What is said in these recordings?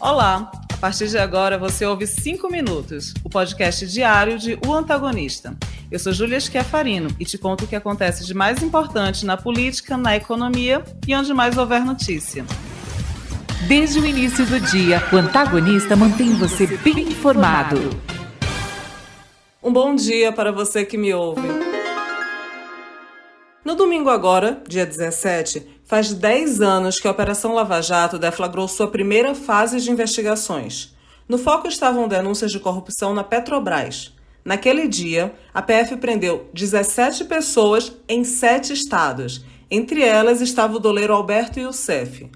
Olá! A partir de agora você ouve 5 Minutos, o podcast diário de O Antagonista. Eu sou Júlia Schiafarino e te conto o que acontece de mais importante na política, na economia e onde mais houver notícia. Desde o início do dia, o Antagonista mantém você bem informado. Um bom dia para você que me ouve. No domingo agora, dia 17, faz 10 anos que a Operação Lava Jato deflagrou sua primeira fase de investigações. No foco estavam denúncias de corrupção na Petrobras. Naquele dia, a PF prendeu 17 pessoas em 7 estados. Entre elas estava o doleiro Alberto Youssef.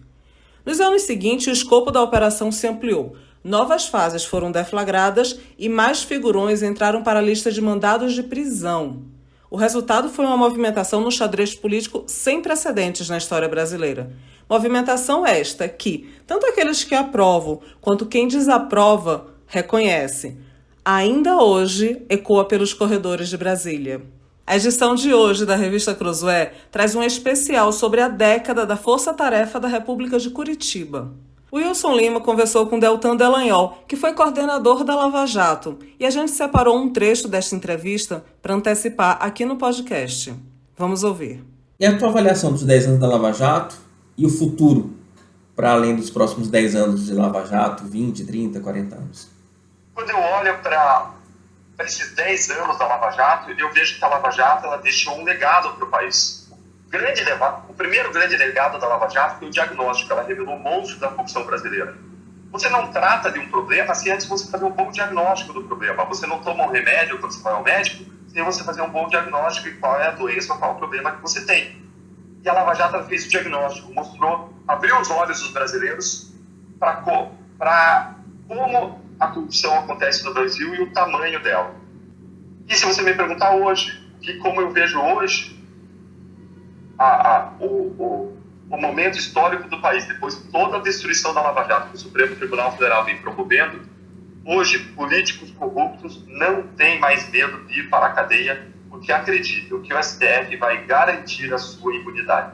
Nos anos seguintes, o escopo da operação se ampliou. Novas fases foram deflagradas e mais figurões entraram para a lista de mandados de prisão. O resultado foi uma movimentação no xadrez político sem precedentes na história brasileira. Movimentação esta que, tanto aqueles que aprovam quanto quem desaprova, reconhece. Ainda hoje ecoa pelos corredores de Brasília. A edição de hoje da revista Cruzoé traz um especial sobre a década da Força Tarefa da República de Curitiba. O Wilson Lima conversou com Deltan Dallagnol, que foi coordenador da Lava Jato, e a gente separou um trecho desta entrevista para antecipar aqui no podcast. Vamos ouvir. E a tua avaliação dos 10 anos da Lava Jato e o futuro para além dos próximos 10 anos de Lava Jato, 20, 30, 40 anos? Quando eu olho para esses 10 anos da Lava Jato, eu vejo que a Lava Jato ela deixou um legado para o país. O primeiro grande legado da Lava Jato foi o diagnóstico. Ela revelou o monstro da corrupção brasileira. Você não trata de um problema sem antes você fazer um bom diagnóstico do problema. Você não toma um remédio quando você vai ao médico sem você fazer um bom diagnóstico de qual é a doença ou qual é o problema que você tem. E a Lava Jato fez o diagnóstico, abriu os olhos dos brasileiros para como a corrupção acontece no Brasil e o tamanho dela. E se você me perguntar hoje, como eu vejo hoje, o momento histórico do país, depois de toda a destruição da Lava Jato que o Supremo Tribunal Federal vem promovendo, hoje políticos corruptos não têm mais medo de ir para a cadeia porque acreditam que o STF vai garantir a sua impunidade.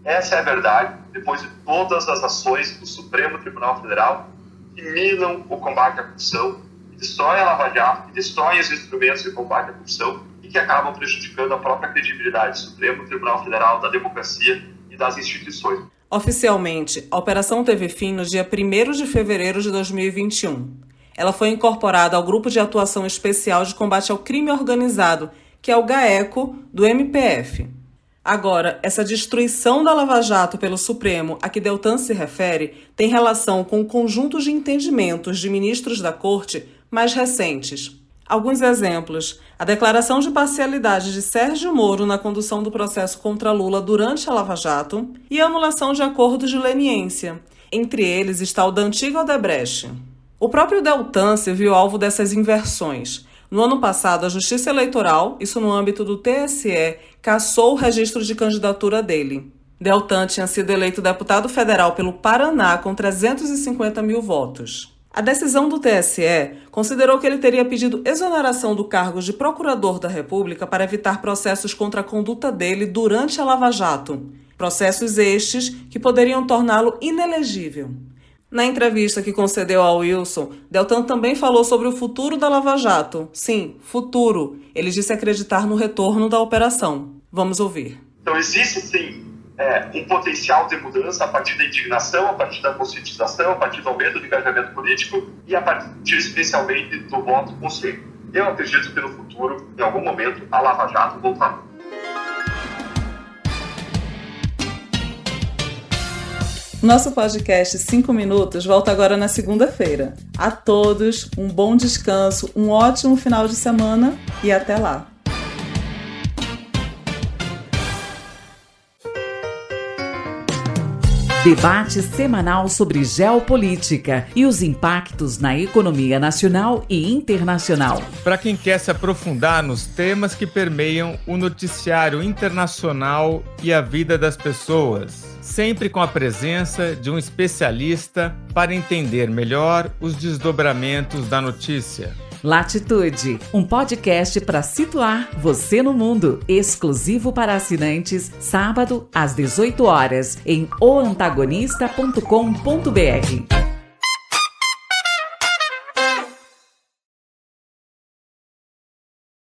Essa é a verdade, depois de todas as ações do Supremo Tribunal Federal que minam o combate à corrupção, que destroem a Lava Jato, que destroem os instrumentos de combate à corrupção e que acabam prejudicando a própria credibilidade do Supremo Tribunal Federal, da democracia e das instituições. Oficialmente, a operação teve fim no dia 1º de fevereiro de 2021. Ela foi incorporada ao Grupo de Atuação Especial de Combate ao Crime Organizado, que é o GAECO, do MPF. Agora, essa destruição da Lava Jato pelo Supremo a que Deltan se refere tem relação com o conjunto de entendimentos de ministros da Corte mais recentes. Alguns exemplos: a declaração de parcialidade de Sérgio Moro na condução do processo contra Lula durante a Lava Jato e a anulação de acordos de leniência. Entre eles está o da antiga Odebrecht. O próprio Deltan se viu alvo dessas inversões. No ano passado, a Justiça Eleitoral, isso no âmbito do TSE, cassou o registro de candidatura dele. Deltan tinha sido eleito deputado federal pelo Paraná com 350 mil votos. A decisão do TSE considerou que ele teria pedido exoneração do cargo de procurador da República para evitar processos contra a conduta dele durante a Lava Jato. Processos estes que poderiam torná-lo inelegível. Na entrevista que concedeu ao Wilson, Deltan também falou sobre o futuro da Lava Jato. Sim, futuro. Ele disse acreditar no retorno da operação. Vamos ouvir. Então existe sim um potencial de mudança a partir da indignação, a partir da conscientização, a partir do aumento do engajamento político e a partir especialmente do voto consciente. Eu acredito que no futuro, em algum momento, a Lava Jato voltará. Nosso podcast 5 Minutos volta agora na segunda-feira. A todos, um bom descanso, um ótimo final de semana e até lá. Debate semanal sobre geopolítica e os impactos na economia nacional e internacional. Para quem quer se aprofundar nos temas que permeiam o noticiário internacional e a vida das pessoas, sempre com a presença de um especialista para entender melhor os desdobramentos da notícia. Latitude, um podcast para situar você no mundo, exclusivo para assinantes, sábado às 18 horas, em oantagonista.com.br.